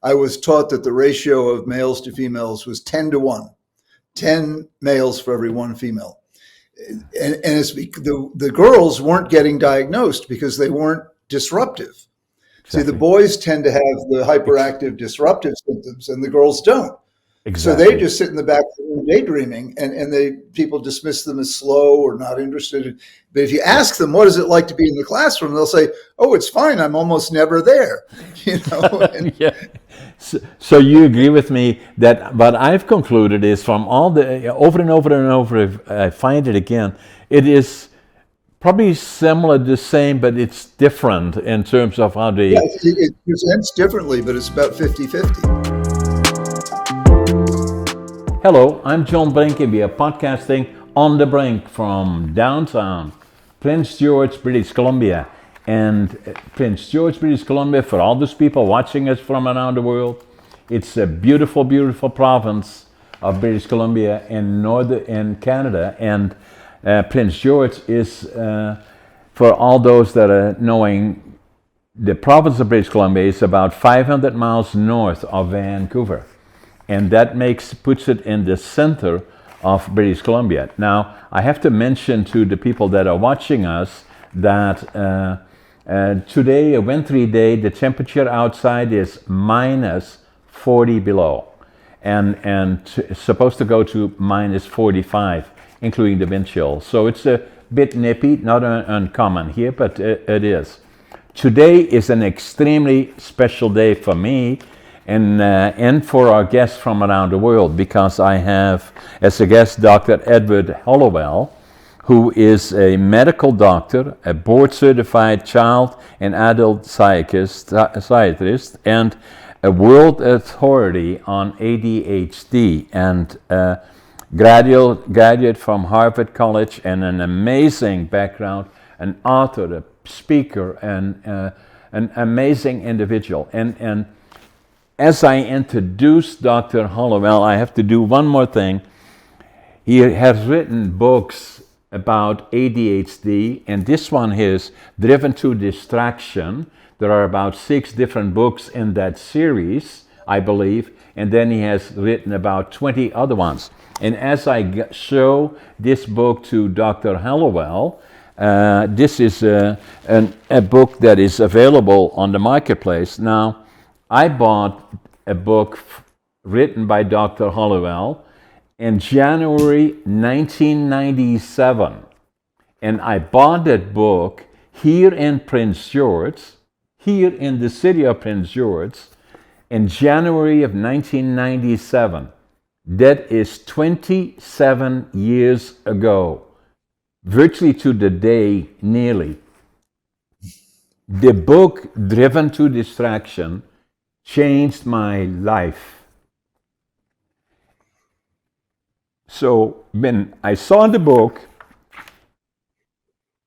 I was taught that the ratio of males to females was 10-1, 10 males for every one female. And it's the girls weren't getting diagnosed because they weren't disruptive. Exactly. See, the boys tend to have the hyperactive disruptive symptoms and the girls don't. Exactly. So they just sit in the back room daydreaming, and people dismiss them as slow or not interested. But if you ask them, what is it like to be in the classroom? They'll say, oh, it's fine. I'm almost never there. Yeah. So you agree with me that what I've concluded is from all the, over and over and over, I find it again, it is probably similar, the same, but it's different in terms of how they... Yeah, it presents differently, but it's about 50-50. Hello, I'm John Brink, and we are podcasting on the Brink from downtown Prince George, British Columbia. And Prince George, British Columbia, for all those people watching us from around the world, it's a beautiful, beautiful province of British Columbia in Canada. And Prince George is, for all those that are knowing, the province of British Columbia is about 500 miles north of Vancouver. And that puts it in the center of British Columbia. Now, I have to mention to the people that are watching us that today, a wintry day, the temperature outside is minus 40 below, and supposed to go to minus 45, including the wind chill. So it's a bit nippy, not uncommon here, but it is. Today is an extremely special day for me and for our guests from around the world, because I have as a guest Dr. Hallowell, who is a medical doctor, a board-certified child and adult psychiatrist, and a world authority on ADHD, and graduate from Harvard College, and an amazing background, an author, a speaker, and an amazing individual. And as I introduce Dr. Hallowell, I have to do one more thing. He has written books about ADHD, and this one is Driven to Distraction. There are about 6 different books in that series, I believe, and then he has written about 20 other ones. And as I show this book to Dr. Hallowell, this is a book that is available on the marketplace. Now, I bought a book written by Dr. Hallowell in January 1997. And I bought that book here in Prince George, here in the city of Prince George, in January of 1997. That is 27 years ago, virtually to the day, nearly. The book, Driven to Distraction, changed my life. So when I saw the book,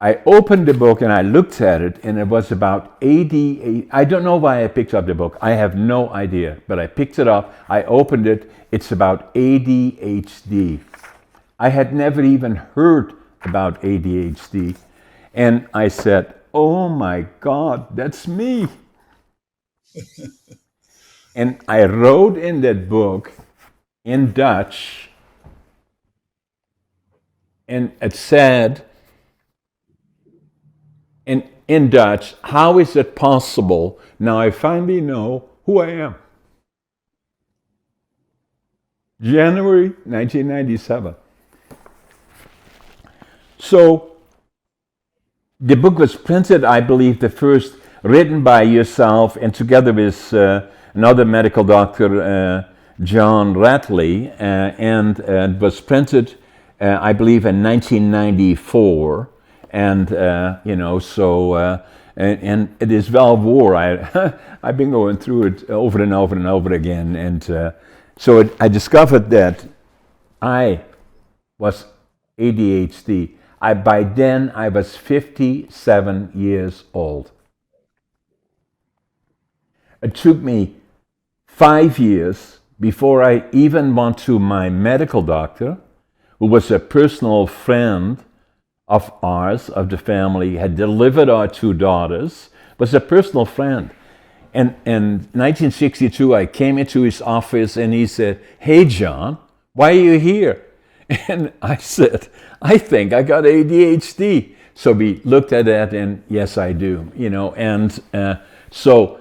I opened the book and I looked at it, and it was about ADHD. I don't know why I picked up the book. I have no idea, but I picked it up. I opened it. It's about ADHD. I had never even heard about ADHD. And I said, oh my God, that's me. And I wrote in that book in Dutch, and it said, in Dutch, how is it possible? Now I finally know who I am. January 1997. So the book was printed, I believe, the first written by yourself and together with another medical doctor, John Ratey, and was printed, I believe, in 1994. And and it is well worn. I've been going through it over and over and over again, and so I discovered that I was ADHD. By then I was 57 years old. It took me 5 years before I even went to my medical doctor, who was a personal friend of ours, of the family, had delivered our 2 daughters, was a personal friend. in 1962, I came into his office and he said, "Hey, John, why are you here?" And I said, "I think I got ADHD." So we looked at that, and yes, I do. And so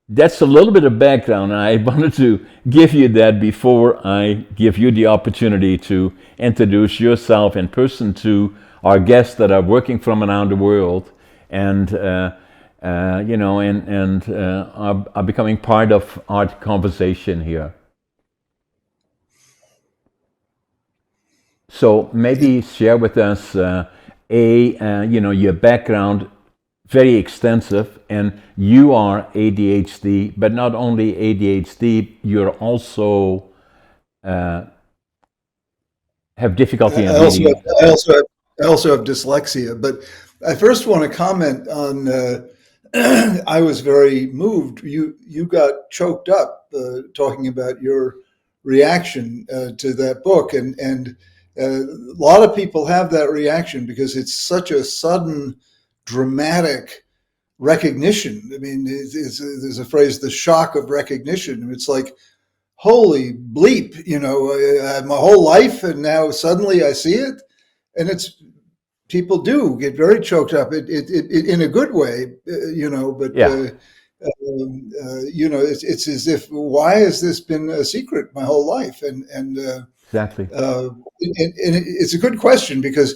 that's a little bit of background. I wanted to give you that before I give you the opportunity to introduce yourself in person to our guests that are working from around the world, and are becoming part of our conversation here. So maybe share with us your background, very extensive, and you are ADHD, but not only ADHD, you're also have difficulty in reading. I also have dyslexia, but I first want to comment on. I was very moved. You got choked up talking about your reaction to that book, and a lot of people have that reaction because it's such a sudden, dramatic recognition. I mean, there's a phrase, the shock of recognition. It's like, holy bleep, I had my whole life and now suddenly I see it. And people do get very choked up it in a good way, but Yeah. it's as if, why has this been a secret my whole life? And Exactly. it's a good question because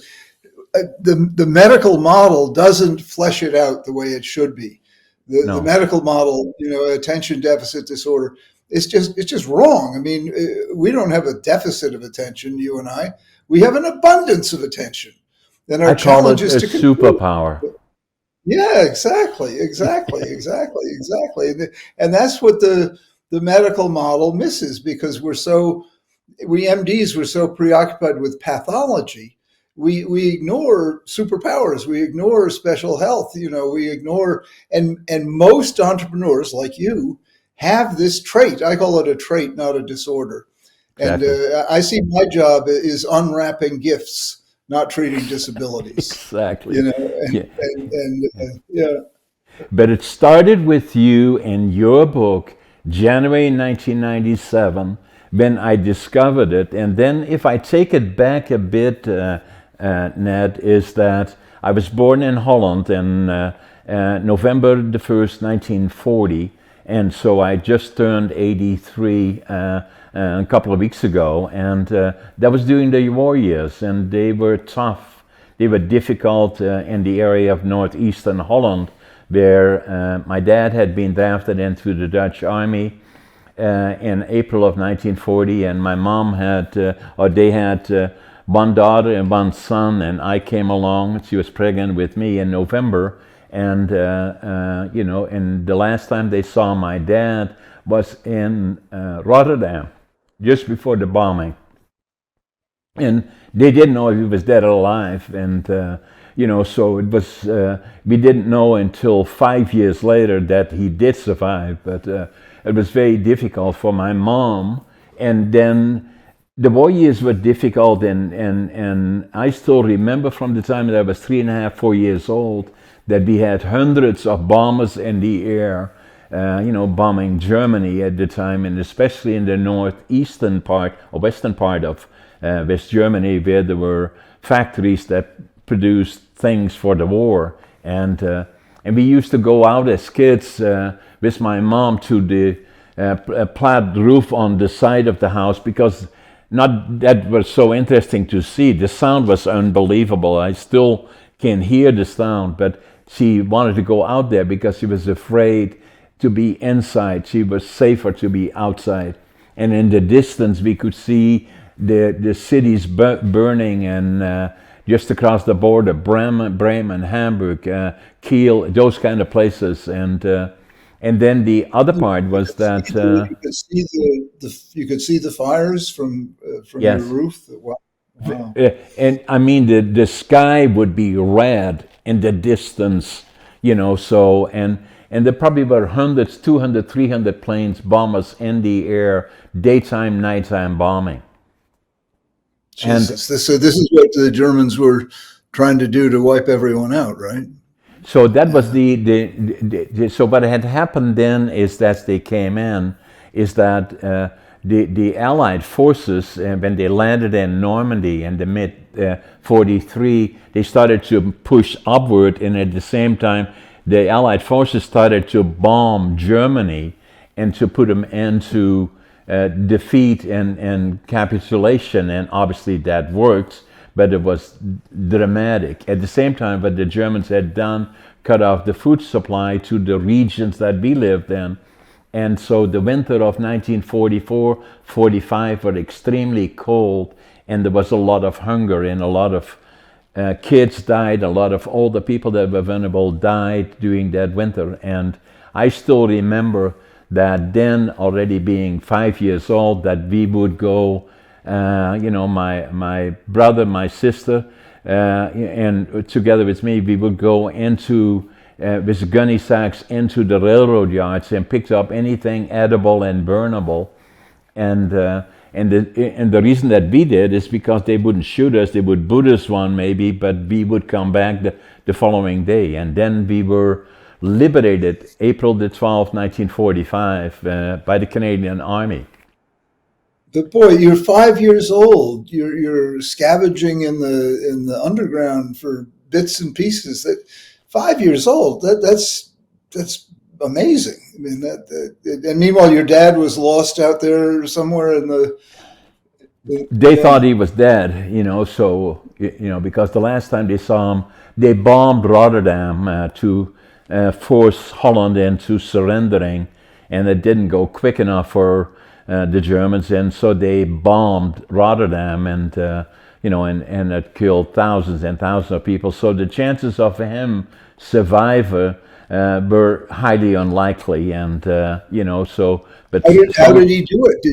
the medical model doesn't flesh it out the way it should be. No. The medical model, attention deficit disorder, it's just wrong. I mean, we don't have a deficit of attention, you and I. We have an abundance of attention. And our challenge is to superpower. Yeah, exactly. And that's what the medical model misses, because we MDs were so preoccupied with pathology. We ignore superpowers. We ignore special health. We ignore, and most entrepreneurs like you have this trait. I call it a trait, not a disorder. Exactly. And I see my job is unwrapping gifts, not treating disabilities. Exactly. Yeah. But it started with you and your book, January 1997, when I discovered it. And then if I take it back a bit, Ned, is that I was born in Holland on November the 1st, 1940. And so I just turned 83 a couple of weeks ago. And that was during the war years. And they were tough. They were difficult in the area of northeastern Holland, where my dad had been drafted into the Dutch army in April of 1940, and my mom they had one daughter and one son, and I came along. She was pregnant with me in November, and and the last time they saw my dad was in Rotterdam, just before the bombing, and they didn't know if he was dead or alive, and so it was. We didn't know until 5 years later that he did survive, but it was very difficult for my mom. And then the war years were difficult, and I still remember from the time that I was 3.5, 4 years old, that we had hundreds of bombers in the air, bombing Germany at the time, and especially in the northeastern part or western part of West Germany, where there were factories that produced things for the war. And we used to go out as kids with my mom to the flat roof on the side of the house, because not that was so interesting to see. The sound was unbelievable. I still can hear the sound, but she wanted to go out there because she was afraid to be inside. She was safer to be outside. And in the distance we could see the cities burning, and just across the border, Bremen, Hamburg, Kiel, those kind of places. And then the other part was that you could see the fires from yes. your roof. Wow. And I mean, the sky would be red in the distance, so, and there probably were hundreds, 200, 300 planes, bombers in the air, daytime, nighttime bombing. Jesus. So this is what the Germans were trying to do to wipe everyone out, right? So that was so what had happened then is that they came in, is that the Allied forces, when they landed in Normandy in the mid 43, they started to push upward, and at the same time, the Allied forces started to bomb Germany and to put them into defeat and capitulation, and obviously that worked, but it was dramatic. At the same time, what the Germans had done, cut off the food supply to the regions that we lived in. And so the winter of 1944-45 were extremely cold, and there was a lot of hunger, and a lot of kids died, a lot of older people that were vulnerable died during that winter. And I still remember that then, already being 5 years old, that we would go, my brother, my sister, and together with me, we would go into with gunny sacks into the railroad yards and picked up anything edible and burnable. And the reason that we did is because they wouldn't shoot us. They would boot us one maybe, but we would come back the following day. And then we were liberated April the 12th, 1945 by the Canadian Army. But boy, you're 5 years old. You're scavenging in the underground for bits and pieces. That 5 years old. That's amazing. I mean, and meanwhile, your dad was lost out there somewhere in the. They thought he was dead, So because the last time they saw him, they bombed Rotterdam to force Holland into surrendering, and it didn't go quick enough for the Germans, and so they bombed Rotterdam, and and it killed thousands and thousands of people. So the chances of him survivor were highly unlikely, and so. But how did he do it?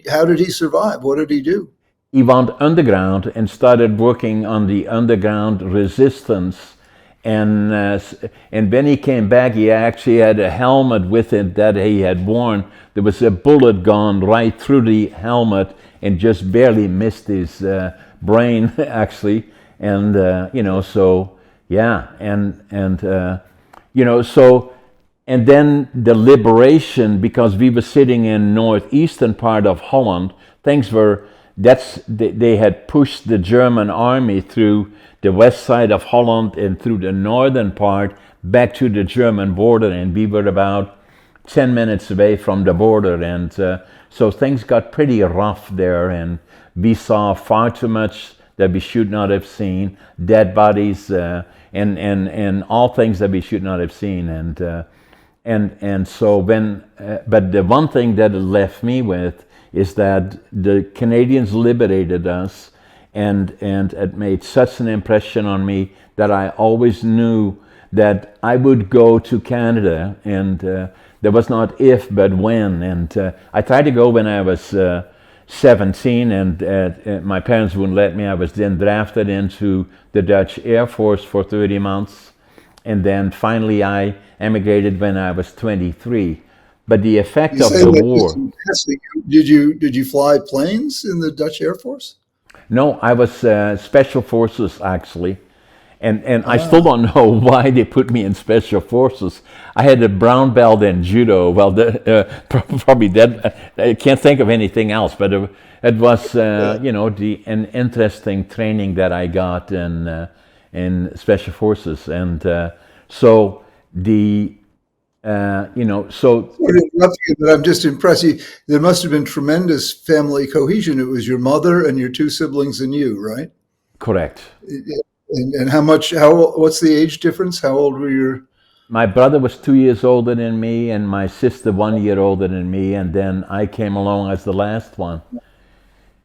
How did he survive? What did he do? He went underground and started working on the underground resistance. And when he came back, he actually had a helmet with him that he had worn. There was a bullet gone right through the helmet and just barely missed his brain, actually. And so yeah, and then the liberation, because we were sitting in northeastern part of Holland. They had pushed the German army through the west side of Holland and through the northern part back to the German border, and we were about 10 minutes away from the border, and so things got pretty rough there, and we saw far too much that we should not have seen, dead bodies, and all things that we should not have seen, and so but the one thing that it left me with is that the Canadians liberated us, and it made such an impression on me that I always knew that I would go to Canada, and there was not if but when. And I tried to go when I was 17, and my parents wouldn't let me. I was then drafted into the Dutch Air Force for 30 months, and then finally I emigrated when I was 23. But the effect of the war. Did you fly planes in the Dutch Air Force? No, I was special forces, actually, and I still don't know why they put me in special forces. I had a brown belt in judo. Well, probably that. I can't think of anything else, but it was an interesting training that I got in special forces, and so the. But I'm just impressed. There must have been tremendous family cohesion. It was your mother and your two siblings and you, right? Correct. And what's the age difference? How old were your? My brother was 2 years older than me, and my sister 1 year older than me, and then I came along as the last one.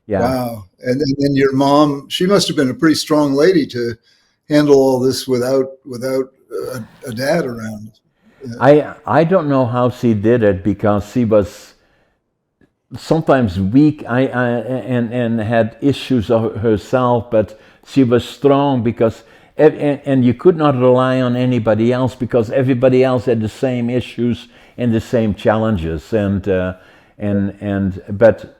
Yeah. Wow. And then your mom, she must have been a pretty strong lady to handle all this without a dad around. I don't know how she did it, because she was sometimes weak and had issues of herself, but she was strong because and you could not rely on anybody else, because everybody else had the same issues and the same challenges, but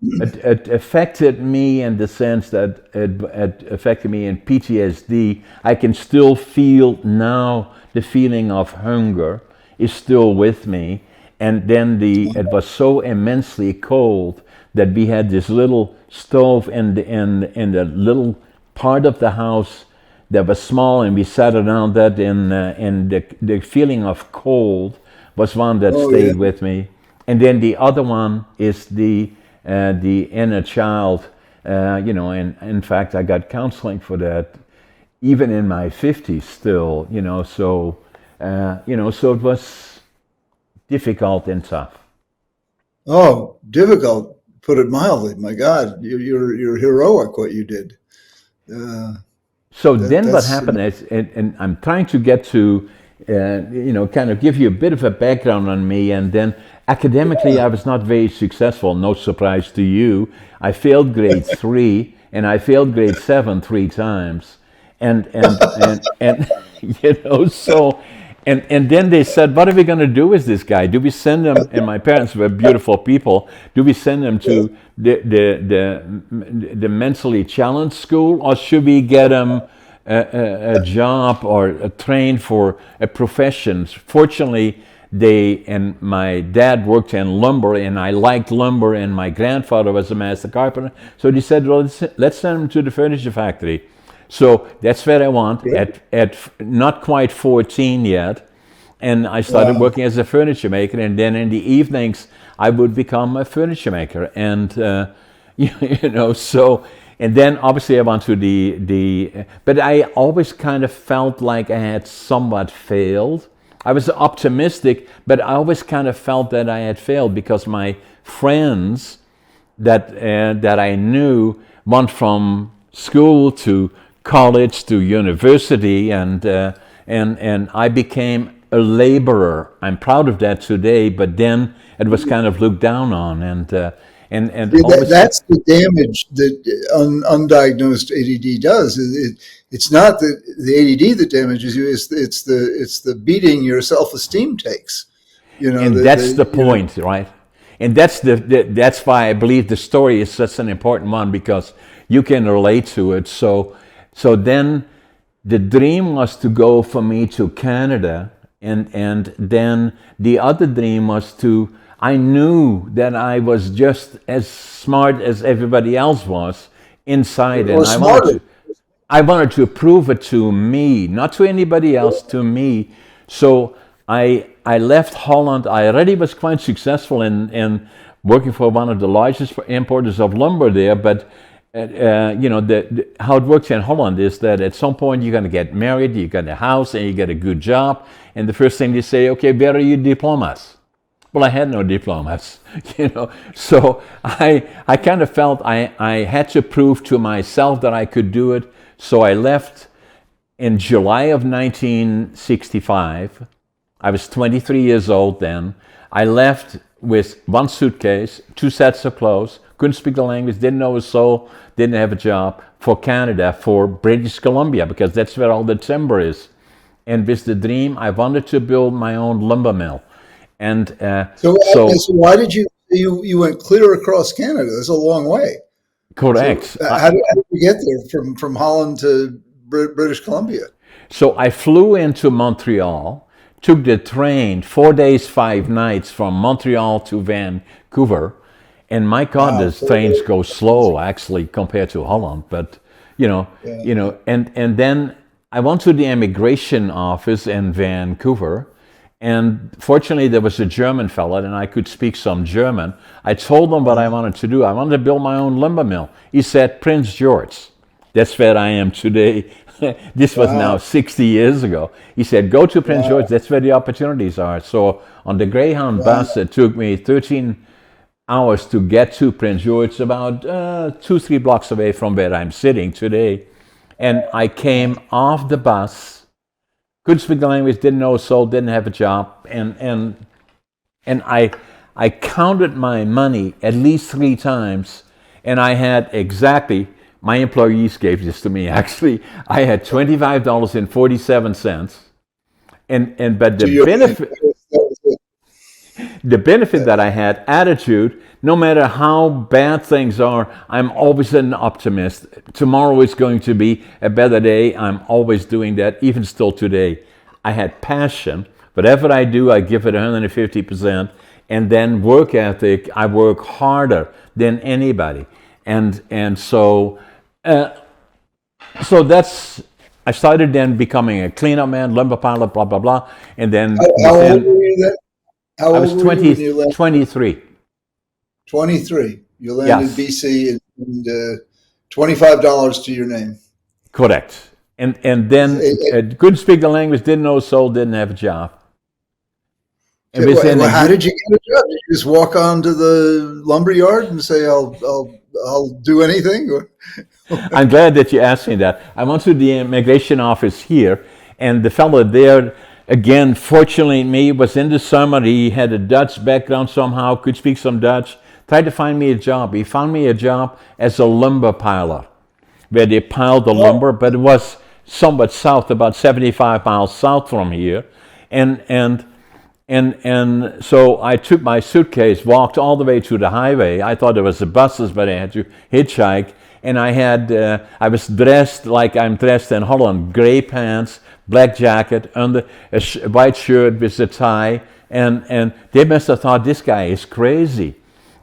it affected me in the sense that it affected me in PTSD. I can still feel now the feeling of hunger is still with me. And then it was so immensely cold that we had this little stove in the little part of the house that was small, and we sat around that, and the feeling of cold was one that Oh yeah. stayed with me. And then the other one is the inner child, and in fact, I got counseling for that, even in my 50s still, so it was difficult and tough. Oh, difficult. Put it mildly. My God, you're heroic what you did. Uh, So that then what that's happened is, and I'm trying to get to, kind of give you a bit of a background on me, and then academically I was not very successful, no surprise to you. I failed grade 3 and I failed grade 7 3 times. And so, and then they said, what are we going to do with this guy? Do we send him, and my parents were beautiful people, do we send him to the mentally challenged school, or should we get him a job or trained for a profession? Fortunately, and my dad worked in lumber, and I liked lumber, and my grandfather was a master carpenter. So they said, well, let's send him to the furniture factory. So that's where I went at not quite 14 yet. And I started working as a furniture maker. And then in the evenings, I would become a furniture maker. And, and then obviously I went to but I always kind of felt like I had somewhat failed. I was optimistic, but I always kind of felt that I had failed because my friends that I knew went from school to college to university, and I became a laborer. I'm proud of that today, but then it was kind of looked down on, and always, that's the damage that undiagnosed ADD does. It's not the ADD that damages you. It's the beating your self-esteem takes. and that's the point, right? And that's why I believe the story is such an important one, because you can relate to it. So then the dream was to go for me to Canada, and then the other dream was I knew that I was just as smart as everybody else was inside, and or smarter. I wanted to prove it to me, not to anybody else, to me. So I left Holland. I already was quite successful in working for one of the largest importers of lumber there, but how it works in Holland is that at some point you're going to get married, you get a house, and you get a good job, and the first thing they say, okay, where are your diplomas? Well, I had no diplomas, so I kind of felt I had to prove to myself that I could do it. So I left in July of 1965. I was 23 years old then. I left with one suitcase, 2 sets of clothes, couldn't speak the language, didn't know a soul, didn't have a job, for Canada, for British Columbia, because that's where all the timber is. And with the dream, I wanted to build my own lumber mill. And So why did you went clear across Canada? That's a long way. correct. So how did you get there from Holland to British Columbia? So I flew into Montreal, took the train 4 days, 5 nights from Montreal to Vancouver. And my God, the trains go slow actually compared to Holland. But and then I went to the immigration office in Vancouver, and fortunately there was a German fella, and I could speak some German. I told him what I wanted to do. I wanted to build my own lumber mill. He said, Prince George. That's where I am today. This was now 60 years ago. He said, go to Prince George. That's where the opportunities are. So on the Greyhound bus, it took me 13 hours to get to Prince George, about 2-3 blocks away from where I'm sitting today. And I came off the bus, couldn't speak the language, didn't know a soul, didn't have a job, and I counted my money at least 3 times, and I had exactly, my employees gave this to me actually, I had $25.47, but the benefit. The benefit that I had, attitude, no matter how bad things are, I'm always an optimist. Tomorrow is going to be a better day. I'm always doing that, even still today. I had passion. Whatever I do, I give it 150%. And then work ethic, I work harder than anybody. And so that's, I started then becoming a cleanup man, lumber pilot, blah, blah, blah. And then How old were you then? How I old was were you when you landed? 23. 23. You landed Yes. BC and $25 to your name. Correct. And then couldn't speak the language, didn't know soul, didn't have a job. How did you get a job? Did you just walk onto the lumber yard and say, "I'll do anything"? I'm glad that you asked me that. I went to the immigration office here, and the fellow there, again, fortunately me, was in the summer. He had a Dutch background somehow, could speak some Dutch, tried to find me a job. He found me a job as a lumber piler, where they piled the lumber, but it was somewhat south, about 75 miles south from here. And so I took my suitcase, walked all the way to the highway. I thought there was the buses, but I had to hitchhike. And I was dressed like I'm dressed in Holland: gray pants, black jacket, under a white shirt with a tie. And they must have thought this guy is crazy.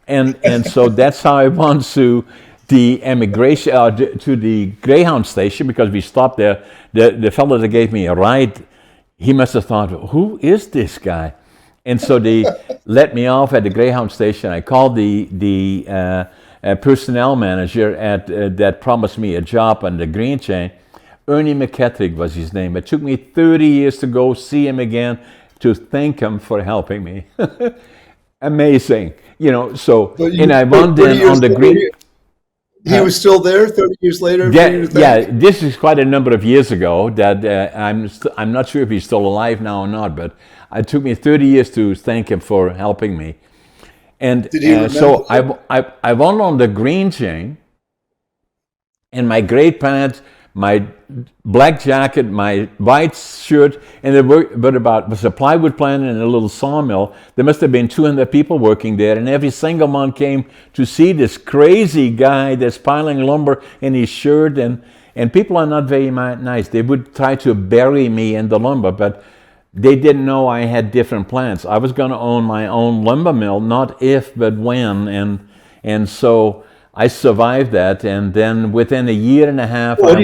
And so that's how I went to the immigration, to the Greyhound station, because we stopped there. The fellow that gave me a ride, he must have thought, who is this guy? And so they let me off at the Greyhound station. I called the personnel manager that promised me a job on the green chain. Ernie McKettrick was his name. It took me 30 years to go see him again, to thank him for helping me. Amazing. So, and I went in on the green... He was still there 30 years later? Yeah, this is quite a number of years ago. That I'm not sure if he's still alive now or not, but it took me 30 years to thank him for helping me. And so I went on the green chain, and my gray pants, my black jacket, my white shirt, and there was a plywood plant and a little sawmill. There must have been 200 people working there, and every single one came to see this crazy guy that's piling lumber in his shirt, and people are not very nice. They would try to bury me in the lumber, but they didn't know I had different plans. I was going to own my own lumber mill, not if, but when, and so I survived that, and then within a year and a half, what do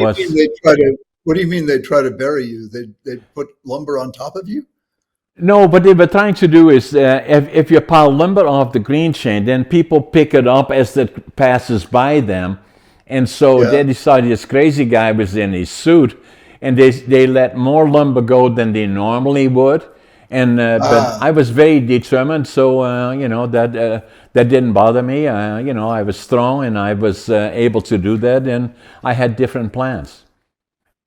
you mean they try to bury you? They put lumber on top of you? No, what they were trying to do is, if you pile lumber off the green chain, then people pick it up as it passes by them, and so they decided this crazy guy was in his suit, and they let more lumber go than they normally would. And but I was very determined, so that didn't bother me. I was strong, and I was able to do that, and I had different plans.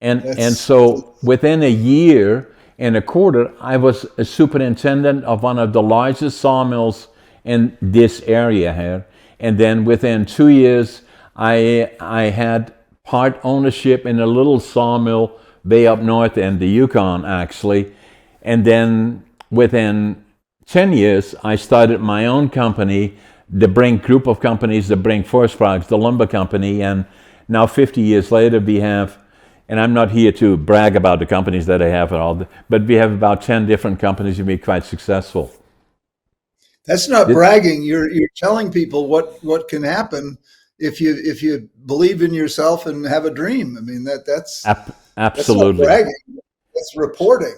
And so within a year and a quarter, I was a superintendent of one of the largest sawmills in this area here. And then within 2 years, I had part ownership in a little sawmill way up north in the Yukon, actually. And then within 10 years, I started my own company, the Brink group of companies, the Brink Forest Products, the lumber company. And now 50 years later, we have, and I'm not here to brag about the companies that I have at all, but we have about 10 different companies and we're quite successful. That's not bragging. You're telling people what can happen if you believe in yourself and have a dream. I mean, that's absolutely. That's not bragging. That's reporting.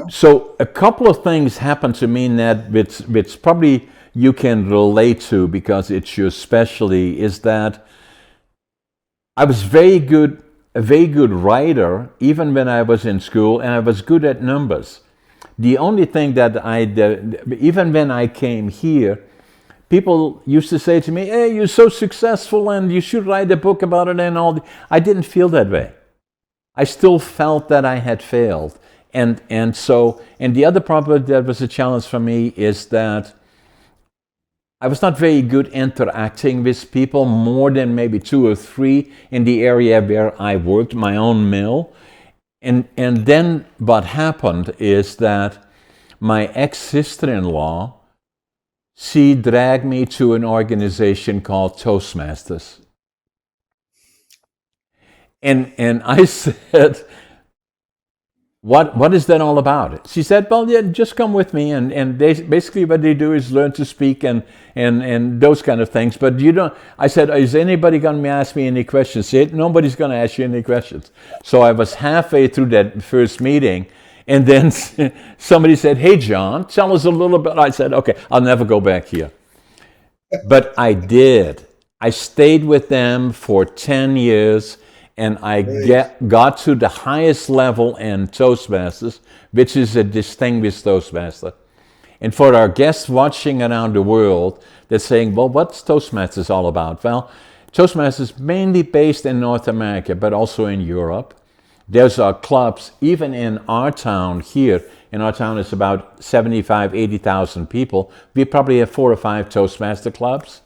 So a couple of things happened to me, Ned, which probably you can relate to because it's your specialty, is that I was a very good writer, even when I was in school, and I was good at numbers. The only thing that even when I came here, people used to say to me, "Hey, you're so successful and you should write a book about it," and all. I didn't feel that way. I still felt that I had failed. And the other problem that was a challenge for me is that I was not very good interacting with people, more than maybe 2 or 3 in the area where I worked, my own mill. And then what happened is that my ex-sister-in-law she dragged me to an organization called Toastmasters. And I said, what is that all about? She said, well, yeah, just come with me. And they, basically what they do is learn to speak and those kind of things. But you don't, I said, is anybody going to ask me any questions? She said, nobody's going to ask you any questions. So I was halfway through that first meeting. And then somebody said, hey, John, tell us a little bit. I said, okay, I'll never go back here. But I did. I stayed with them for 10 years. And I got to the highest level in Toastmasters, which is a distinguished Toastmaster. And for our guests watching around the world, they're saying, well, what's Toastmasters all about? Well, Toastmasters is mainly based in North America, but also in Europe. There's our clubs, even in our town here. In our town, it's about 75, 80,000 people. We probably have 4 or 5 Toastmaster clubs.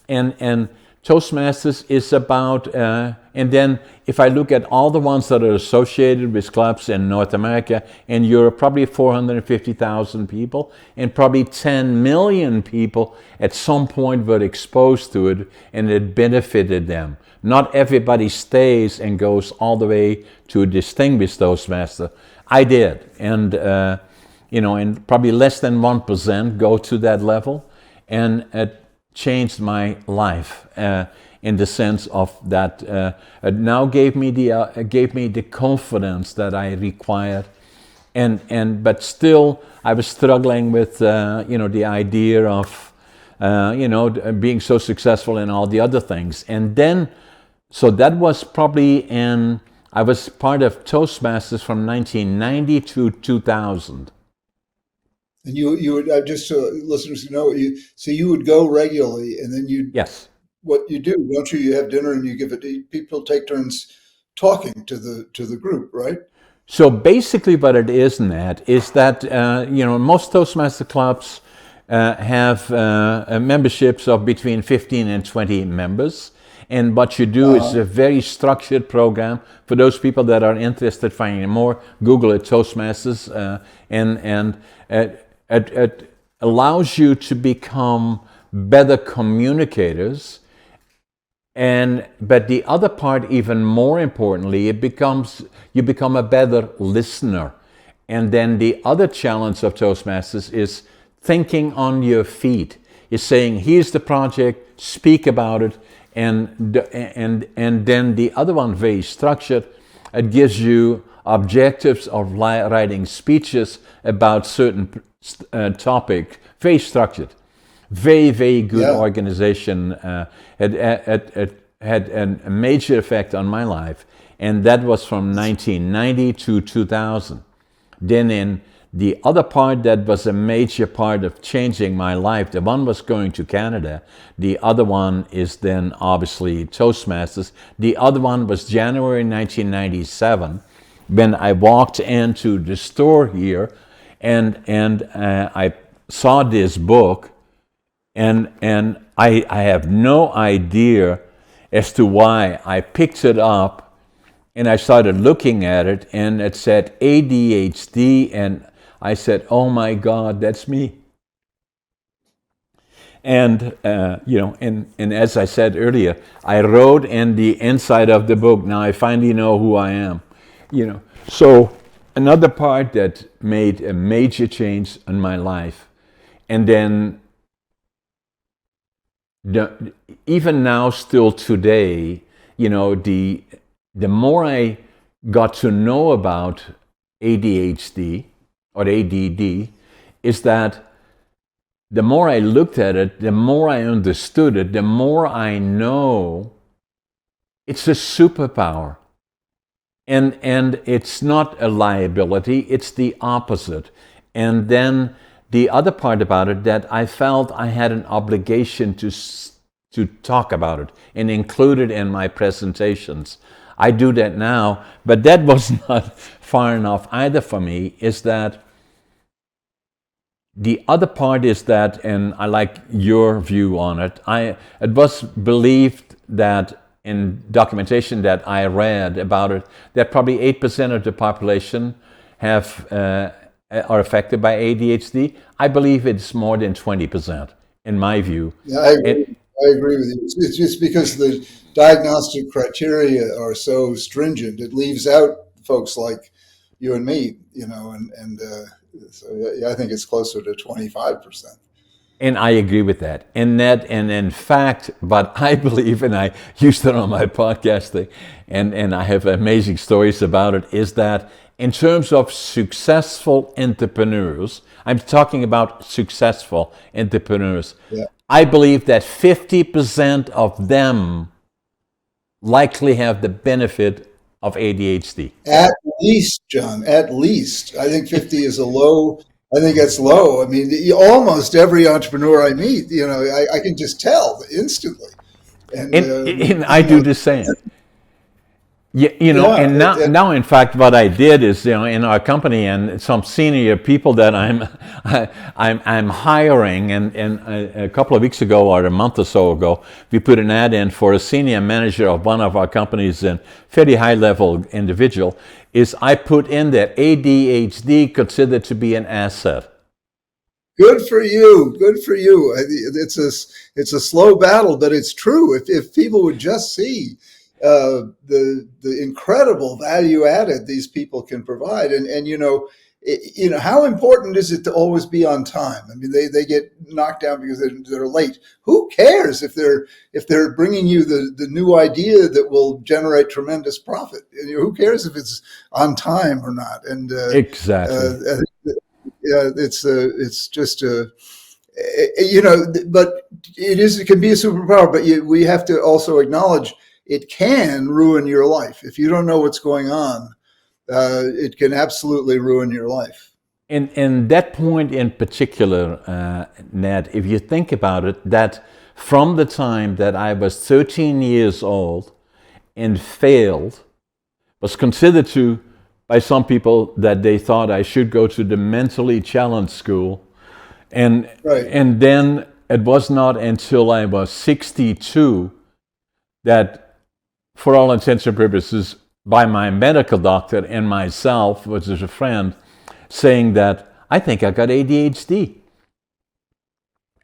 And Toastmasters is about, and then if I look at all the ones that are associated with clubs in North America and Europe, probably 450,000 people, and probably 10 million people at some point were exposed to it and it benefited them. Not everybody stays and goes all the way to a distinguished Toastmaster. I did, and and probably less than 1% go to that level, and it changed my life in the sense of that. It now gave me the confidence that I required, but still I was struggling with the idea of being so successful in all the other things, and then so that was probably I was part of Toastmasters from 1990 to 2000. And you would just so listeners know you would go regularly, and then yes. What you do, don't you? You have dinner and you give it. People take turns talking to the group, right? So basically, what it is, Nat, is that most Toastmaster clubs have memberships of between 15 and 20 members. And what you do is a very structured program for those people that are interested in finding more. Google it, Toastmasters, and it allows you to become better communicators. But the other part, even more importantly, you become a better listener. And then the other challenge of Toastmasters is thinking on your feet. You're saying, here's the project, speak about it. And then the other one, very structured, it gives you objectives of writing speeches about certain topic, very structured, very, very good organization. It had a major effect on my life, and that was from 1990 to 2000. Then in the other part that was a major part of changing my life, the one was going to Canada. The other one is then obviously Toastmasters. The other one was January 1997 when I walked into the store here and I saw this book and I have no idea as to why. I picked it up and I started looking at it and it said ADHD, and I said, oh my God, that's me. And, and as I said earlier, I wrote in the inside of the book, now I finally know who I am. So another part that made a major change in my life. And then even now, still today, the more I got to know about ADHD, or ADD, is that the more I looked at it, the more I understood it, the more I know it's a superpower. And it's not a liability, it's the opposite. And then the other part about it, that I felt I had an obligation to talk about it and include it in my presentations. I do that now, but that was not far enough either for me, is that the other part is that, and I like your view on it, it was believed that in documentation that I read about it, that probably 8% of the population are affected by ADHD. I believe it's more than 20%. in my view. Yeah, I And agree. I agree with you. It's just because the diagnostic criteria are so stringent, it leaves out folks like you and me, so yeah, I think it's closer to 25%. And I agree with that. And in fact, but I believe, and I used it on my podcasting, and I have amazing stories about it, is that in terms of successful entrepreneurs, I'm talking about successful entrepreneurs, Yeah. I believe that 50% of them likely have the benefit of ADHD. At least, John, at least. I think 50 is a low. I think that's low. I mean, almost every entrepreneur I meet, I can just tell instantly. And, And I do the same. Yeah, yeah, and now, in fact, what I did is, in our company and some senior people that I'm hiring, and a couple of weeks ago or a month or so ago, we put an ad in for a senior manager of one of our companies, and fairly high level individual. Is I put in that ADHD considered to be an asset. good for you. Good for you. It's a slow battle, but it's true. If people would just see the incredible value added these people can provide, and how important is it to always be on time? I mean, they get knocked down because they're late. Who cares if they're bringing you the new idea that will generate tremendous profit? Who cares if it's on time or not? And Exactly. I think yeah, it's just but it can be a superpower, but we have to also acknowledge it can ruin your life if you don't know what's going on. It can absolutely ruin your life. And that point in particular, Ned, if you think about it, that from the time that I was 13 years old and failed, was considered to, by some people, that they thought I should go to the mentally challenged school. Right. And then it was not until I was 62 that, for all intents and purposes, by my medical doctor and myself, which is a friend, saying that I think I got ADHD.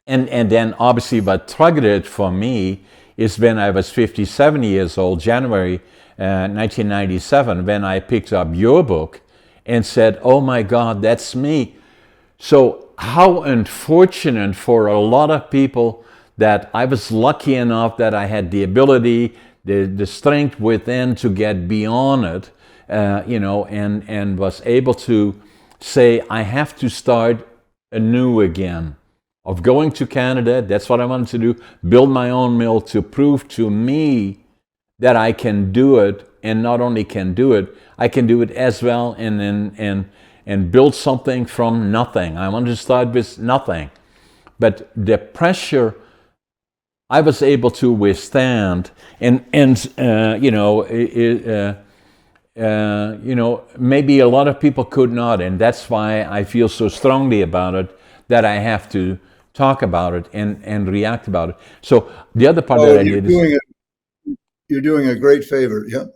And then obviously what triggered it for me is when I was 57 years old, January 1997, when I picked up your book and said, oh my God, that's me. So how unfortunate for a lot of people that I was lucky enough that I had the ability, the strength within to get beyond it, and was able to say, I have to start anew again. Of going to Canada, that's what I wanted to do, build my own mill to prove to me that I can do it, and not only can do it, I can do it as well and build something from nothing. I wanted to start with nothing. But the pressure I was able to withstand, maybe a lot of people could not, and that's why I feel so strongly about it, that I have to talk about it and react about it. So the other part that I did is you're doing a great favor. Yeah.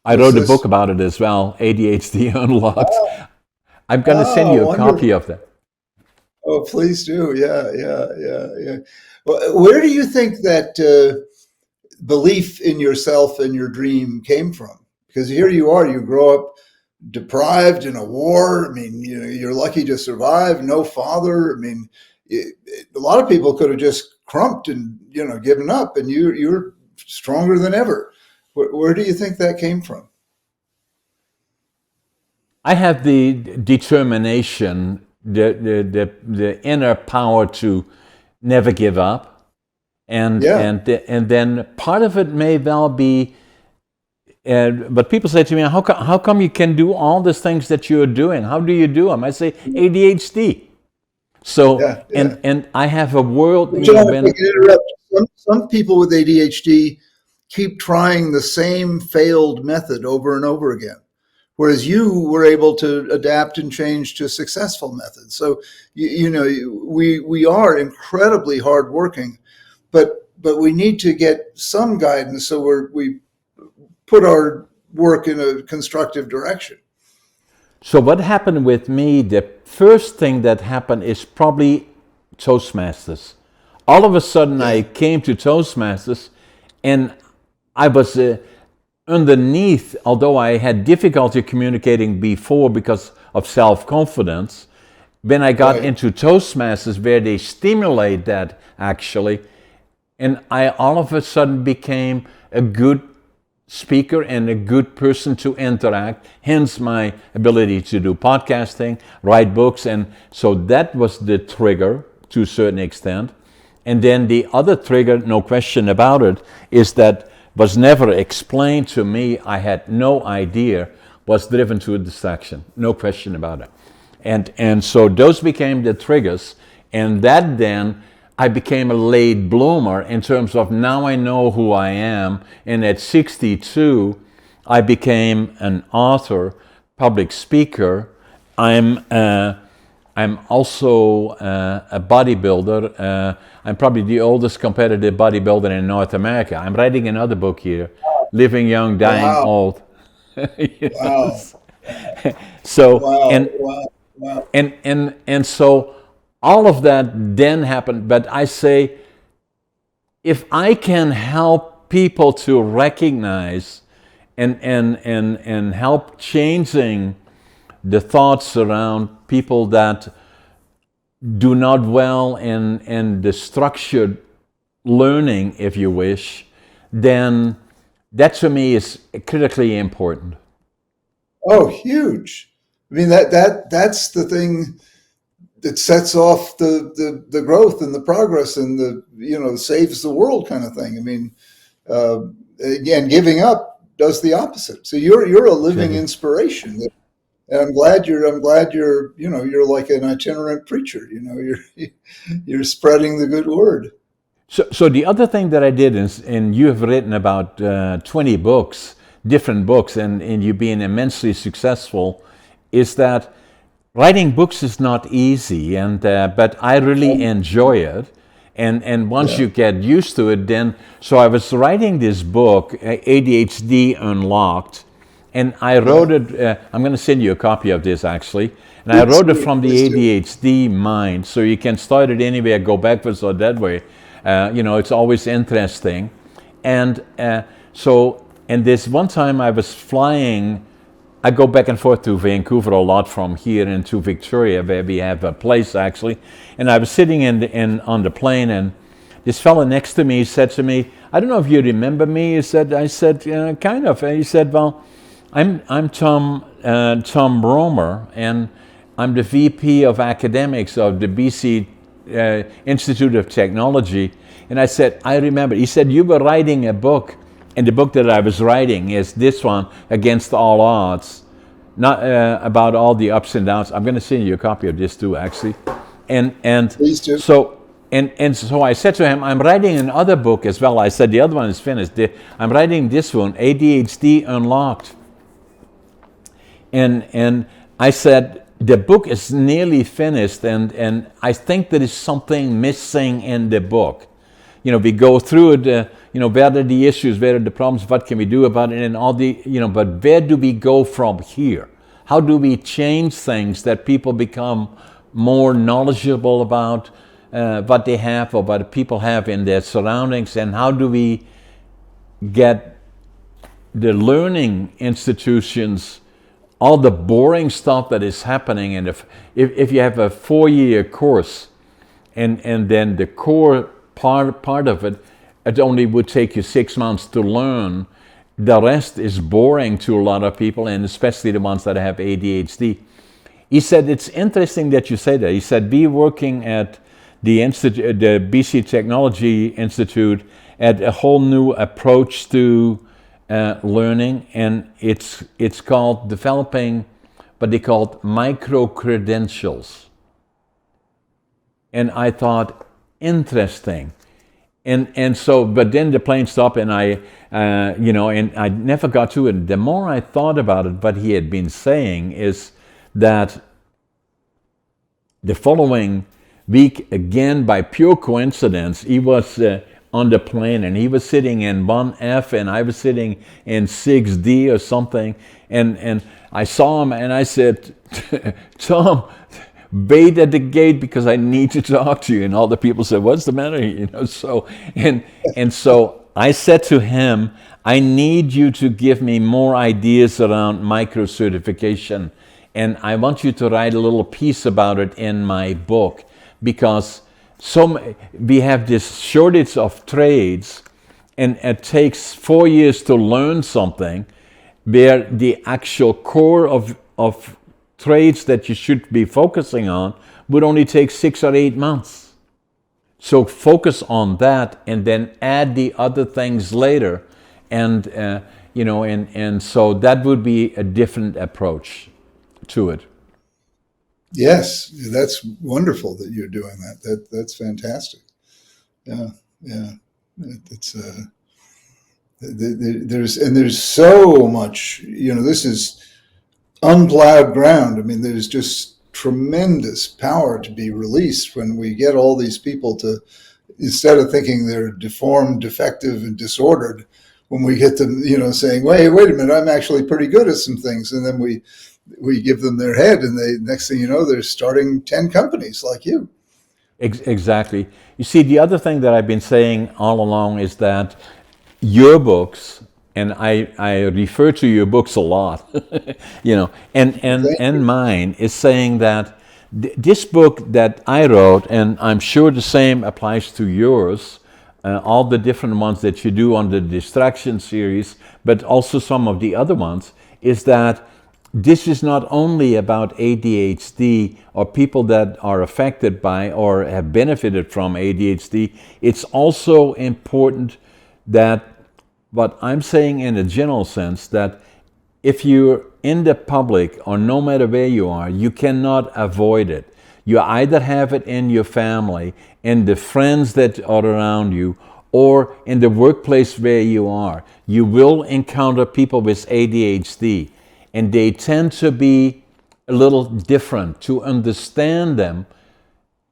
I wrote a book about it as well, ADHD Unlocked. I'm going to send you a copy of that. Oh, please do. Yeah. Well, where do you think that belief in yourself and your dream came from? Because here you are, you grow up deprived in a war. I mean, you're lucky to survive. No father. I mean, a lot of people could have just crumped and given up, and you're stronger than ever. Where do you think that came from? I have the determination, the inner power to never give up, and then part of it may well be. But people say to me, how come you can do all these things that you're doing? How do you do them? I say ADHD. So and I have a world. John, if I can interrupt, some people with ADHD keep trying the same failed method over and over again, whereas you were able to adapt and change to successful methods. So we are incredibly hardworking, but we need to get some guidance so we put our work in a constructive direction. So what happened with me, the first thing that happened is probably Toastmasters. all of a sudden I came to Toastmasters, and I was underneath, although I had difficulty communicating before because of self-confidence, when I got into Toastmasters, where they stimulate that actually, and I all of a sudden became a good speaker and a good person to interact, hence my ability to do podcasting, write books, and so that was the trigger to a certain extent. And then the other trigger, no question about it, is that was never explained to me, I had no idea, was driven to a distraction, no question about it. And so those became the triggers, and that then I became a late bloomer in terms of now I know who I am, and at 62 I became an author, public speaker. I'm also a bodybuilder. I'm probably the oldest competitive bodybuilder in North America. I'm writing another book here, Living Young, Dying Old. Wow. So Wow. and so all of that then happened. But I say, if I can help people to recognize and help changing the thoughts around people that do not well in the structured learning, if you wish, then that to me is critically important. Oh, huge. I mean, that's the thing that sets off the growth and the progress and saves the world kind of thing. I mean, again, giving up does the opposite. So you're a living inspiration. And I'm glad you're you're like an itinerant preacher. You're spreading the good word. So the other thing that I did is, and you have written about 20 books, different books, and you've been immensely successful, is that writing books is not easy, but I really enjoy it. And once you get used to it, then, so I was writing this book, ADHD Unlocked, and I wrote it, I'm going to send you a copy of this actually, and I wrote it from the ADHD mind, so you can start it anywhere, go backwards or that way. It's always interesting. And and this one time I was flying, I go back and forth to Vancouver a lot from here into Victoria, where we have a place actually. And I was sitting on the plane, and this fellow next to me said to me, "I don't know if you remember me." I said, kind of. And he said, "Well, I'm Tom Romer, and I'm the VP of Academics of the BC Institute of Technology." And I said, "I remember." He said, "You were writing a book, and the book that I was writing is this one, Against All Odds, not about all the ups and downs." I'm going to send you a copy of this too, actually. And Please do. So I said to him, "I'm writing another book as well." I said, "The other one is finished. I'm writing this one, ADHD Unlocked." And I said, "The book is nearly finished, and I think there is something missing in the book. We go through it, where are the issues, where are the problems, what can we do about it, and all the, but where do we go from here? How do we change things that people become more knowledgeable about what they have or what people have in their surroundings, and how do we get the learning institutions, all the boring stuff that is happening, and if you have a 4-year course, and then the core part of it, it only would take you 6 months to learn. The rest is boring to a lot of people, and especially the ones that have ADHD." He said, "It's interesting that you say that." He said, "Be working at the BC Technology Institute at a whole new approach to learning, and it's called developing what they called micro-credentials." And I thought, interesting. And so, but then the plane stopped, and and I never got to it. The more I thought about it, what he had been saying is that the following week, again, by pure coincidence, he was on the plane, and he was sitting in 1F, and I was sitting in 6D or something, and I saw him, and I said, "Tom, wait at the gate because I need to talk to you. And all the people said, what's the matter? So, and so I said to him, I need you to give me more ideas around micro certification. And I want you to write a little piece about it in my book, because we have this shortage of trades, and it takes 4 years to learn something, where the actual core of trades that you should be focusing on would only take 6 or 8 months. So focus on that, and then add the other things later, and and so that would be a different approach to it. Yes, that's wonderful that you're doing that. That's fantastic. Yeah. It's there's so much. This is unplowed ground. I mean, there's just tremendous power to be released when we get all these people to, instead of thinking they're deformed, defective, and disordered, when we get them, saying, wait a minute, I'm actually pretty good at some things, and then we give them their head, and next thing you know, they're starting 10 companies like you. Exactly. You see, the other thing that I've been saying all along is that your books, and I refer to your books a lot, and mine, is saying that this book that I wrote, and I'm sure the same applies to yours, all the different ones that you do on the distraction series, but also some of the other ones, is that this is not only about ADHD or people that are affected by or have benefited from ADHD. It's also important that, what I'm saying in a general sense, that if you're in the public, or no matter where you are, you cannot avoid it. You either have it in your family, in the friends that are around you, or in the workplace where you are. You will encounter people with ADHD. And they tend to be a little different. To understand them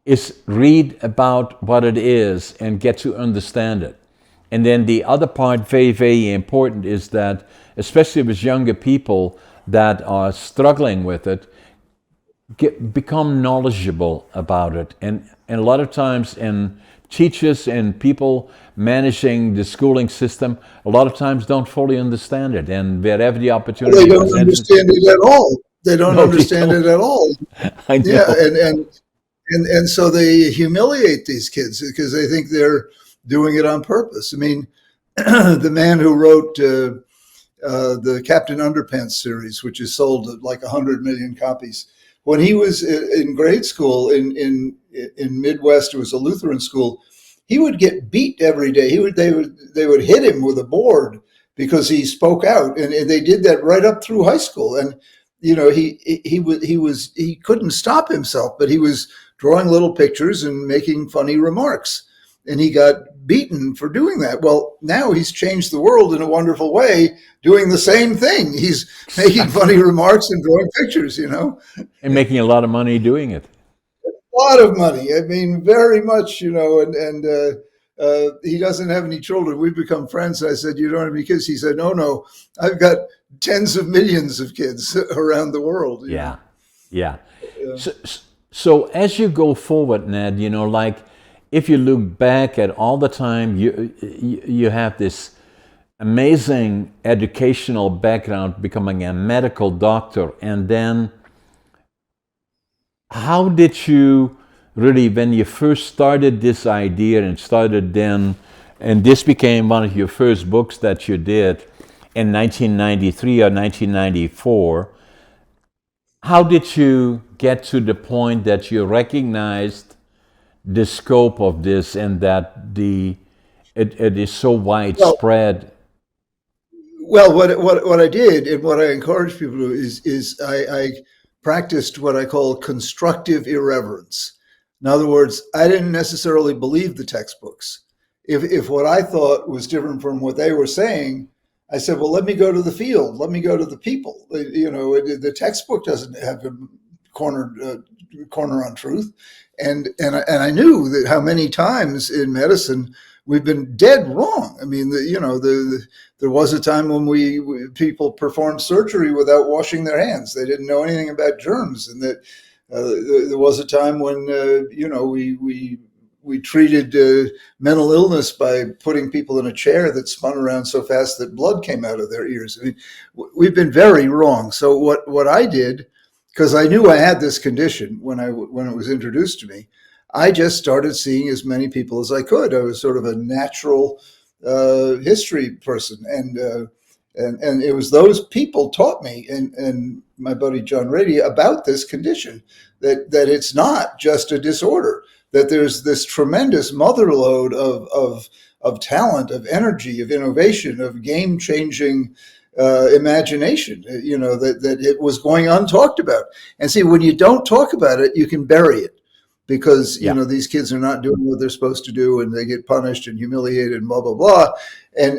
is read about what it is and get to understand it. And then the other part, very, very important, is that, especially with younger people that are struggling with it, become knowledgeable about it. And a lot of times, in teachers and people managing the schooling system, a lot of times don't fully understand it. And wherever the opportunity, they don't understand it at all. They don't understand it at all. I know. Yeah, and so they humiliate these kids because they think they're doing it on purpose. I mean, the man who wrote the Captain Underpants series, which is sold at like 100 million copies, when he was in grade school in Midwest, it was a Lutheran school, he would get beat every day. They would hit him with a board because he spoke out, and they did that right up through high school. And he couldn't stop himself, but he was drawing little pictures and making funny remarks, and he got beaten for doing that. Well, now he's changed the world in a wonderful way, doing the same thing. He's making funny remarks and drawing pictures, and making a lot of money doing it. A lot of money. I mean, very much, and he doesn't have any children. We've become friends. I said, you don't have any kids? He said, no, I've got tens of millions of kids around the world. Yeah. So as you go forward, Ned, like, if you look back at all the time, you have this amazing educational background, becoming a medical doctor, and then how did you really, when you first started this idea and started then, and this became one of your first books that you did in 1993 or 1994, how did you get to the point that you recognized the scope of this and that it is so widespread? Well, what I did, and what I encourage people to do, is I practiced what I call constructive irreverence. In other words, I didn't necessarily believe the textbooks. If what I thought was different from what they were saying, I said, well, let me go to the field. Let me go to the people. The textbook doesn't have a corner on truth. And I knew that how many times in medicine we've been dead wrong. I mean, there was a time when people performed surgery without washing their hands. They didn't know anything about germs, and that There was a time when we treated mental illness by putting people in a chair that spun around so fast that blood came out of their ears. I mean, we've been very wrong. So what I did, because I knew I had this condition when it was introduced to me, I just started seeing as many people as I could. I was sort of a natural history person, and it was those people taught me and my buddy John Ratey about this condition, that it's not just a disorder, that there's this tremendous motherlode of talent, of energy, of innovation, of game-changing imagination, that it was going untalked about. And see, when you don't talk about it, you can bury it, because these kids are not doing what they're supposed to do, and they get punished and humiliated and blah blah blah, and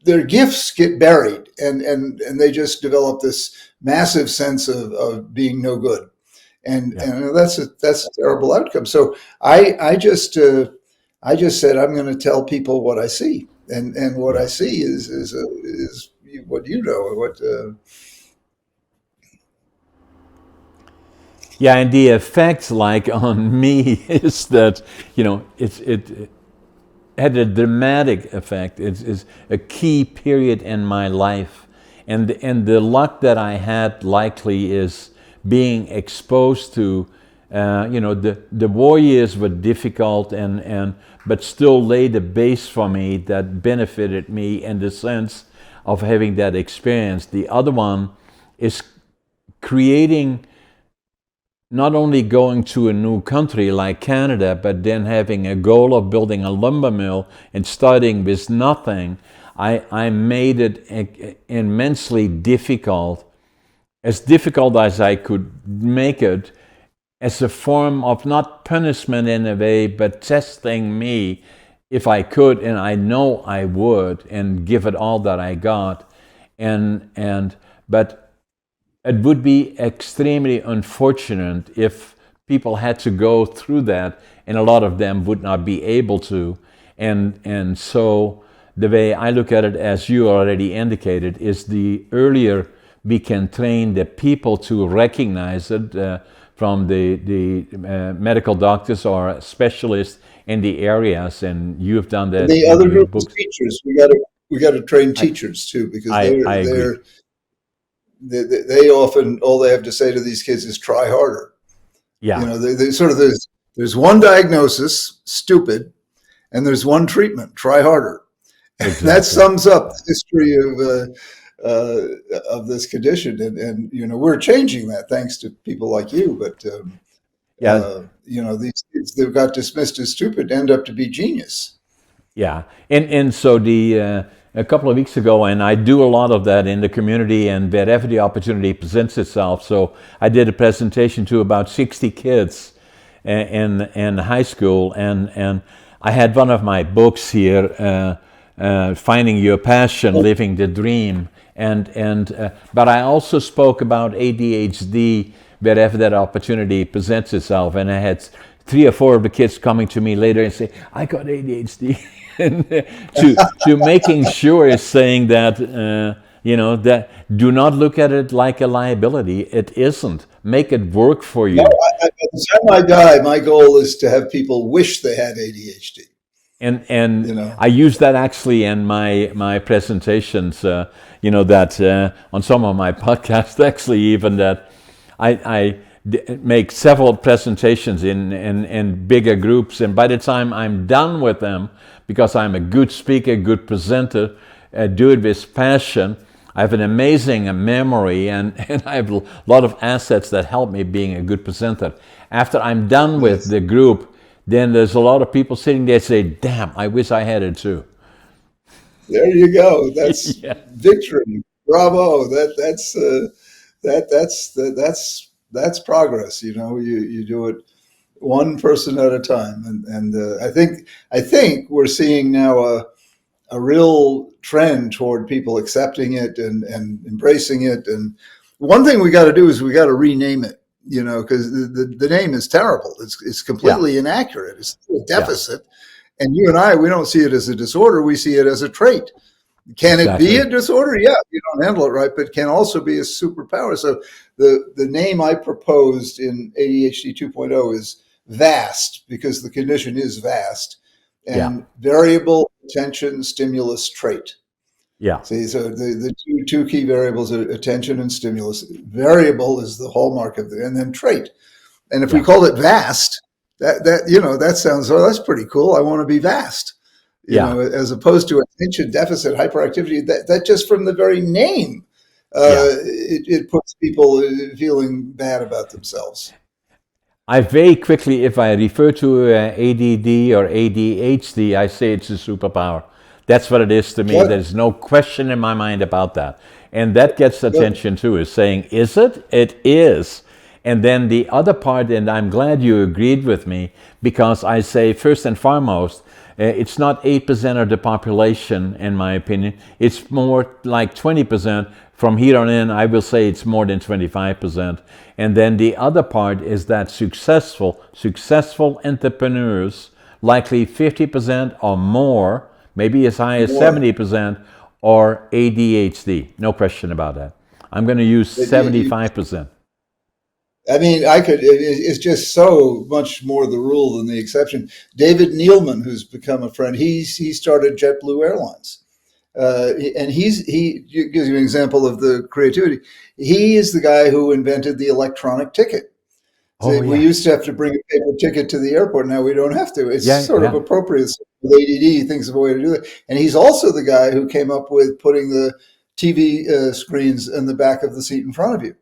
their gifts get buried, and they just develop this massive sense of being no good. And that's a terrible outcome. So I just said, I'm going to tell people what I see, and what I see is what Yeah, and the effect, like on me, is that it had a dramatic effect. It's a key period in my life, and the luck that I had likely is being exposed to, the war years were difficult, but still laid a base for me that benefited me in the sense of having that experience. The other one is creating, not only going to a new country like Canada, but then having a goal of building a lumber mill and starting with nothing. I made it immensely difficult, as difficult as I could make it, as a form of not punishment in a way, but testing me if I could, and I know I would, and give it all that I got. But it would be extremely unfortunate if people had to go through that, and a lot of them would not be able to. And so the way I look at it, as you already indicated, is the earlier we can train the people to recognize it, from the medical doctors or specialists in the areas, and you've done that. The other group is teachers. We got to train teachers too, because they often, all they have to say to these kids is try harder. Yeah, they sort of, there's one diagnosis, stupid, and there's one treatment, try harder. Exactly. That sums up the history of this condition, and we're changing that thanks to people like you. But these kids that got dismissed as stupid end up to be genius. Yeah, and so a couple of weeks ago, and I do a lot of that in the community, and wherever the opportunity presents itself. So I did a presentation to about 60 kids in high school, and I had one of my books here, Finding Your Passion, Living the Dream. But I also spoke about ADHD wherever that opportunity presents itself, and I had 3 or 4 of the kids coming to me later and say, "I got ADHD," and to making sure is saying that that do not look at it like a liability. It isn't. Make it work for you. No, by the time I die, my goal is to have people wish they had ADHD. And I use that actually in my presentations, that on some of my podcasts, actually, even that I make several presentations in bigger groups, and by the time I'm done with them, because I'm a good speaker, good presenter, do it with passion, I have an amazing memory, and I have a lot of assets that help me being a good presenter. After I'm done with the group, then there's a lot of people sitting there say, "Damn, I wish I had it too." There you go. That's victory. Bravo. That's progress. You do it one person at a time, and I think we're seeing now a real trend toward people accepting it and embracing it. And one thing we got to do is we got to rename it. Because the name is terrible. It's completely inaccurate. It's a deficit. And you and I, we don't see it as a disorder. We see it as a trait. Can it be Exactly. a disorder? Yeah, if you don't handle it right, but can also be a superpower. So the name I proposed in ADHD 2.0 is VAST, because the condition is vast, Yeah. and variable attention stimulus trait. Yeah. See, so the two key variables are attention and stimulus. Variable is the hallmark of and then trait. And if we Yeah. called it vast, that sounds, oh, that's pretty cool. I want to be vast, Yeah. as opposed to attention deficit hyperactivity. That just from the very name, Yeah. it puts people feeling bad about themselves. I very quickly, if I refer to ADD or ADHD, I say it's a superpower. That's what it is to me. Good, There's no question in my mind about that. And that gets good. attention too, is saying, is it? It is. And then the other part, and I'm glad you agreed with me, because I say, first and foremost, it's not 8% of the population, in my opinion. It's more like 20%. From here on in, I will say it's more than 25%. And then the other part is that successful entrepreneurs, likely 50% or more, maybe as high as More. 70%, are ADHD. No question about that. I'm going to use But you 75%. I mean, it's just so much more the rule than the exception. David Neilman, who's become a friend, he started JetBlue Airlines. And he gives you an example of the creativity. He is the guy who invented the electronic ticket. Oh, So we yeah. used to have to bring a paper ticket to the airport. Now we don't have to. It's Yeah, sort of yeah, appropriate. With ADD, he thinks of a way to do it. And he's also the guy who came up with putting the TV screens in the back of the seat in front of you.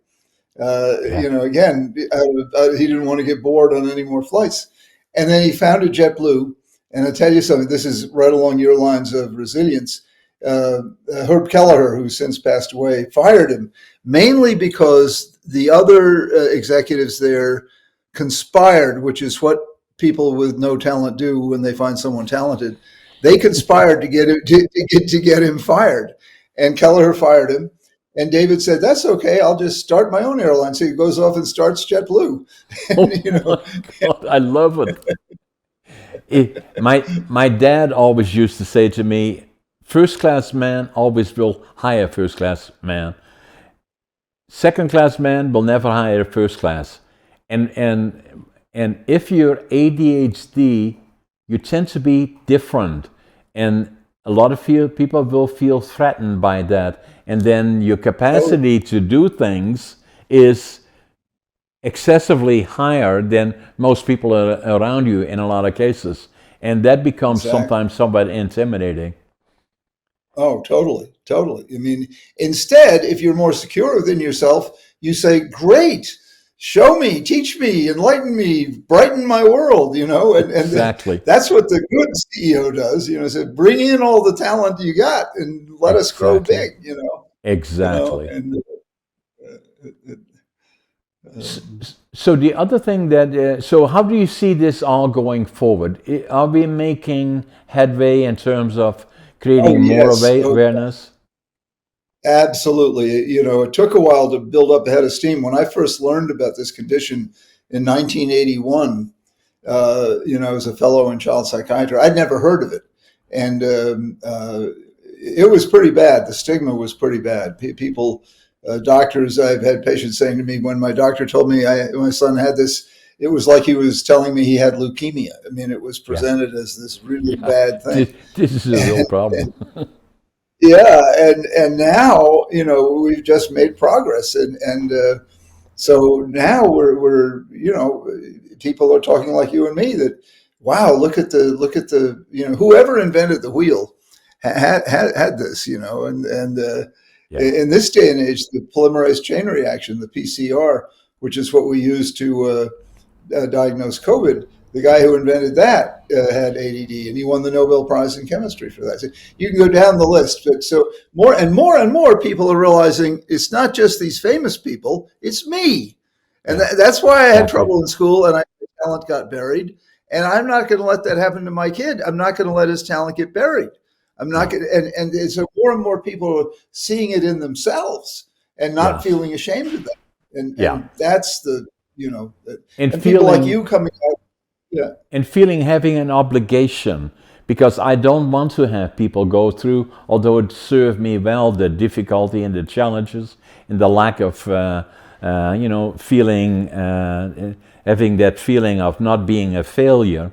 yeah. Again, he didn't want to get bored on any more flights. And then he founded JetBlue. And I'll tell you something, this is right along your lines of resilience. Herb Kelleher, who since passed away, fired him mainly because the other executives there conspired, which is what people with no talent do when they find someone talented. They conspired to get him to get him fired, and Kelleher fired him. And David said, "That's okay. I'll just start my own airline." So he goes off and starts JetBlue. Oh and, my God, I love it. My dad always used to say to me, first class man always will hire first class man. Second class man will never hire first class. And if you're ADHD, you tend to be different. And a lot of people will feel threatened by that. And then your oh, capacity to do things is excessively higher than most people around you in a lot of cases. And that becomes exactly. sometimes somewhat intimidating. Oh, totally, totally. I mean, instead, if you're more secure within yourself, you say, "Great, show me, teach me, enlighten me, brighten my world." And Exactly. that's what the good CEO does. Say, "Bring in all the talent you got and let us grow Exactly. big." Exactly. And S- um, So the other thing that, so how do you see this all going forward? Are we making headway in terms of oh creating more yes, oh awareness? absolutely. It took a while to build up a head of steam. When I first learned about this condition in 1981, I was a fellow in child psychiatry. I'd never heard of it. And it was pretty bad. The stigma was pretty bad. People, doctors, I've had patients saying to me, when my doctor told me my son had this, it was like he was telling me he had leukemia. I mean, it was Yeah. presented as this really Yeah. bad thing. This is a real problem. Yeah, and now we've just made progress, and so now we're people are talking like you and me that, wow, look at the whoever invented the wheel had this, and Yeah. in this day and age, the polymerase chain reaction, the PCR, which is what we use to diagnosed COVID, the guy who invented that had ADD, and he won the Nobel Prize in chemistry for that. So you can go down the list, but so more and more and more people are realizing it's not just these famous people; it's me, and Yeah. that's why I had Exactly. trouble in school, and talent got buried. And I'm not going to let that happen to my kid. I'm not going to let his talent get buried. I'm not No. going, and so more and more people are seeing it in themselves and not Yes. feeling ashamed of that. Yeah. And that's the you know And and people like feeling you coming out. Yeah. and feeling having an obligation, because I don't want to have people go through, although it served me well, the difficulty and the challenges and the lack of, feeling, having that feeling of not being a failure.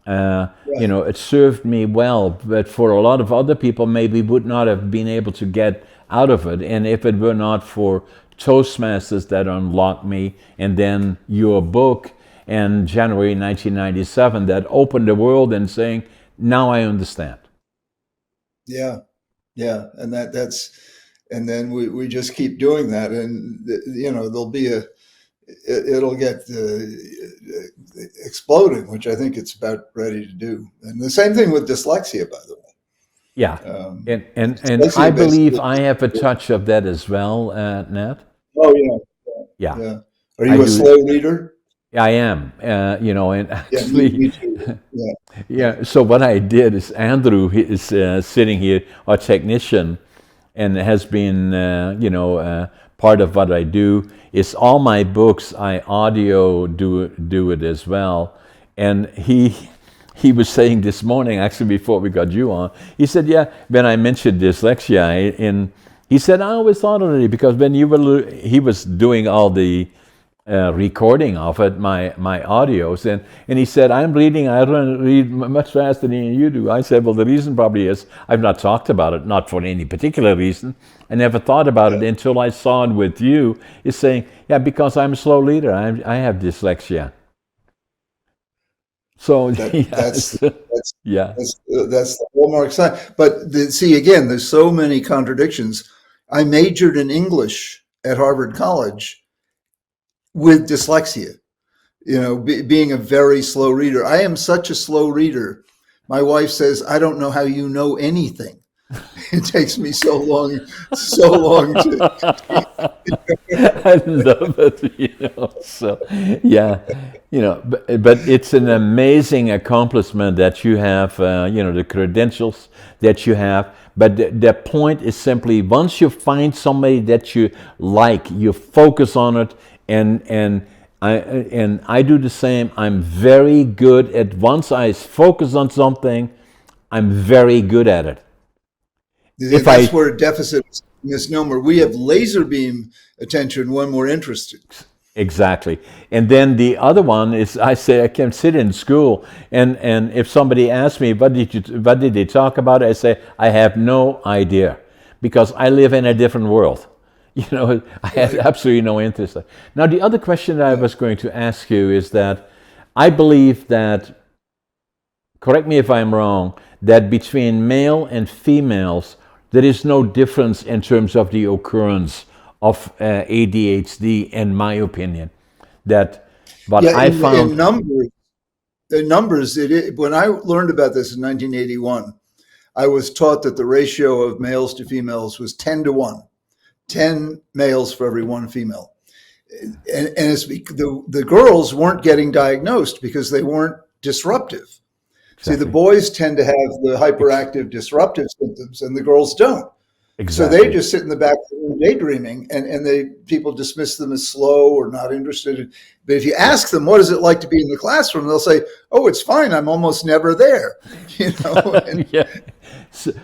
It served me well, but for a lot of other people, maybe would not have been able to get out of it. And if it were not for Toastmasters that unlocked me, and then your book in January 1997 that opened the world and saying, now I understand. Yeah, and and then we just keep doing that, and there'll be it'll get exploding, which I think it's about ready to do. And the same thing with dyslexia, by the way. Yeah, and I believe I have a touch of that as well, Nat. Oh Yeah. Are you a slow reader? I am, and actually, me too. Yeah. So what I did is Andrew is sitting here, our technician, and has been, part of what I do. Is all my books I audio do it as well, and he was saying this morning, actually before we got you on, he said, yeah, when I mentioned dyslexia, and he said, I always thought of it because when he was doing all the recording of it, my audios, and he said, I read much faster than you do. I said, well, the reason probably is I've not talked about it, not for any particular reason. I never thought about it until I saw it with you, is saying, yeah, because I'm a slow reader, I have dyslexia. So that's the hallmark sign. But see, again, there's so many contradictions. I majored in English at Harvard College with dyslexia, being a very slow reader. I am such a slow reader. My wife says, I don't know how you know anything. It takes me so long to I love it, so yeah, but it's an amazing accomplishment that you have, the credentials that you have, but the point is simply, once you find somebody that you like, you focus on it, and I do the same. I'm very good at, once I focus on something, I'm very good at it. That's where deficit is a misnomer. We have laser beam attention when we're interested. Exactly. And then the other one is, I say I can sit in school, and if somebody asks me, what did they talk about, I say, I have no idea, because I live in a different world. I have absolutely no interest. Now, the other question that I was going to ask you is that I believe that, correct me if I'm wrong, that between male and females, there is no difference in terms of the occurrence of ADHD, in my opinion. I found in numbers, when I learned about this in 1981, I was taught that the ratio of males to females was 10 to 1, 10 males for every one female. And it's the girls weren't getting diagnosed because they weren't disruptive. Exactly. See, the boys tend to have the hyperactive disruptive symptoms and the girls don't. Exactly. So they just sit in the back room daydreaming, and people dismiss them as slow or not interested. But if you ask them, what is it like to be in the classroom? They'll say, oh, it's fine. I'm almost never there. Yeah.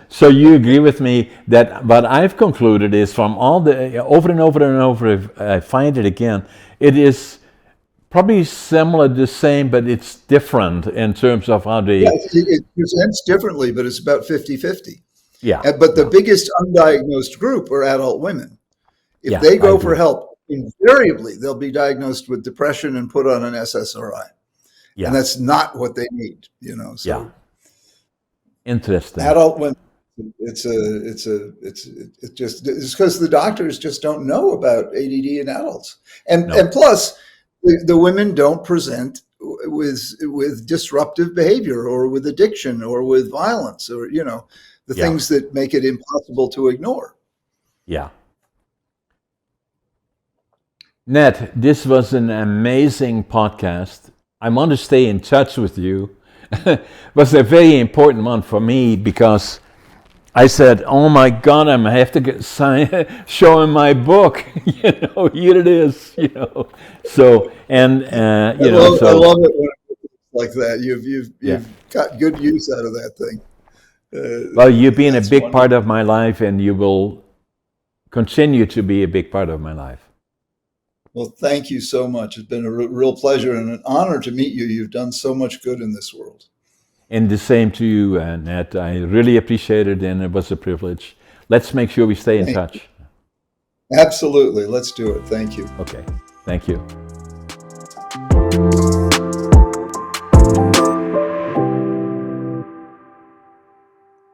So you agree with me that what I've concluded is, from all the over and over and over, if I find it again, it is probably similar, the same, but it's different in terms of how they... Yeah, it presents differently, but it's about 50-50. Yeah. But the biggest undiagnosed group are adult women. If they go for help, invariably they'll be diagnosed with depression and put on an SSRI. Yeah. And that's not what they need, So yeah. Interesting. Adult women, it's because the doctors just don't know about ADD in adults. And plus, the women don't present with disruptive behavior or with addiction or with violence or, the things that make it impossible to ignore. Yeah. Ned, this was an amazing podcast. I want to stay in touch with you. It was a very important one for me because I said, oh my God, I have to show him my book. Here it is, So, and, I love it when like that. You've Yeah. got good use out of that thing. Well, you've been a That's big wonderful. part of my life, and you will continue to be a big part of my life. Well, thank you so much. It's been a real pleasure and an honor to meet you. You've done so much good in this world. And the same to you, Ned. I really appreciate it, and it was a privilege. Let's make sure we stay in touch. Absolutely. Let's do it. Thank you. Okay. Thank you.